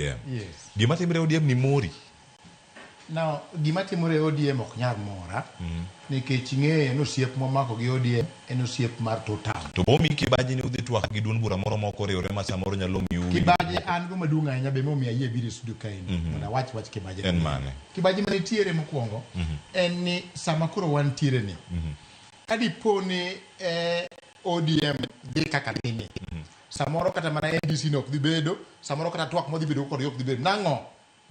ODM. Yes. Gima timre ODM ni mori. Now, gima timore ODM ok nyal mora. Nikech ing'eyo nosiep momako gi ODM en osiep mar totam. To bomi kibaji ni udhi twak gi duond bura moro moko riwre ma samoro nyalo miu. Kibaji an go maduong' ahinya be momiyo ayie biro studio kaendi. Mondo awach kibaji. En mane? Kibaji manitiere mokwongo en ni sama koro wantiere ni. Kadipo ni ODM dhi kaka nini. Samoro kata mana NDC no ok dhi bedo, samoro kata twak modhi bedo kod ok dhi bedo. Nang'o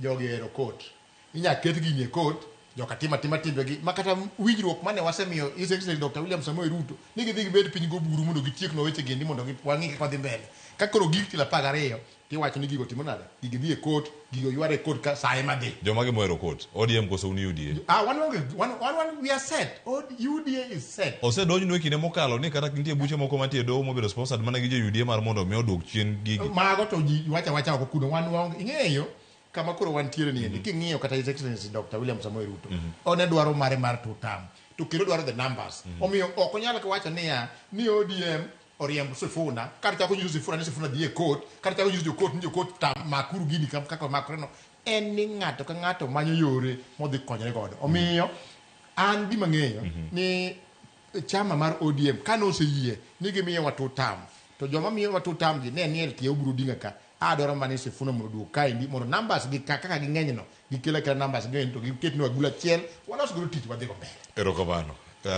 jogi ero kot. Inya ketgi nie kot. Joka tima timbegi makata winjruok mane wasemiyo His Excellency Dr. William Samoei Ruto ni gidhi gibed piny go buru mondo gitiek no weche gendi mondo wang'i kaka dhi mbele. Ka koro gik tila 12 tiwacho ni gigo timo nade? Gigi dhi e kot, gigo yware kot ka saa ema dhi. Joma gimoero kot. ODM koso uni UDA. One we are set. UDA is set. Osedonjnwa kinde mokalo ni kata nitie buche moko mantie doho mobedo sponsored mana gi jo UDA mar mondo mi odwok chien gigi. Mago to ji wacha ok kuno wan ing'eyo kama koro wantiere ni king'iyo kata His Excellency Dr. William Samoei Ruto one dwaro mare mar totam to kendo dwaro the numbers omiyo ok onyal wacho ni ODM oriemb Sifuna kar chako nyiso Sifuna ni Sifuna dhi e court kar chako nyiso jokot tam makuru gini kaka makore no en ni ng'ato ka ng'ato manyo yore modhi konyore godo omiyo an gima ng'eyo ni chama mar ODM kano oseyie ni gimiyo wa totam to joma miyo wa totam gi ne niel tie obiro dinga ka adoro mane Sifuna mondo duok kaendi mondo numbers gi kaka ging'eny no gikelo numbers ng'eny to giket no agula chiel walos go tich wadhi go mbele. Erokamano.